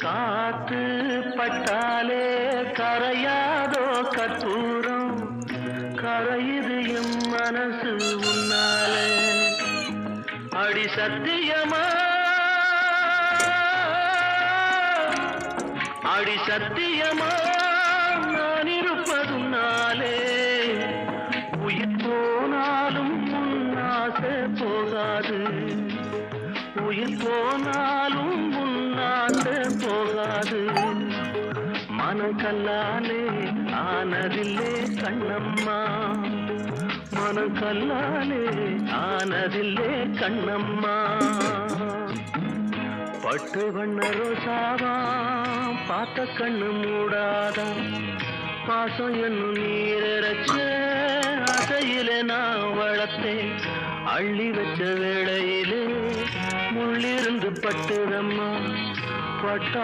காத்து பட்டாலே கரையாதோ கற்பூரம் கரையுது எம் மனசு உன்னாலே அடி சத்தியமா அடி சத்தியமா நான் இருப்பதுனாலே உயிர் போனாலும் உன்னாசை போகாது உயிர் போனாலும் உன்னாசை போகாது மனம் கல்லாலே ஆனதில்லே கண்ணம்மா மனம் கல்லாலே ஆனதில்லே கண்ணம்மா பட்டு வண்ண ரோசாவா பார்த்த கண்ணு மூடாதா பாசம் என்னும் நீரச்ச அசையில நான் வளர்த்தேன் அள்ளி வச்ச வேளையிலே முள்ளிருந்து பட்டுதம்மா பட்டா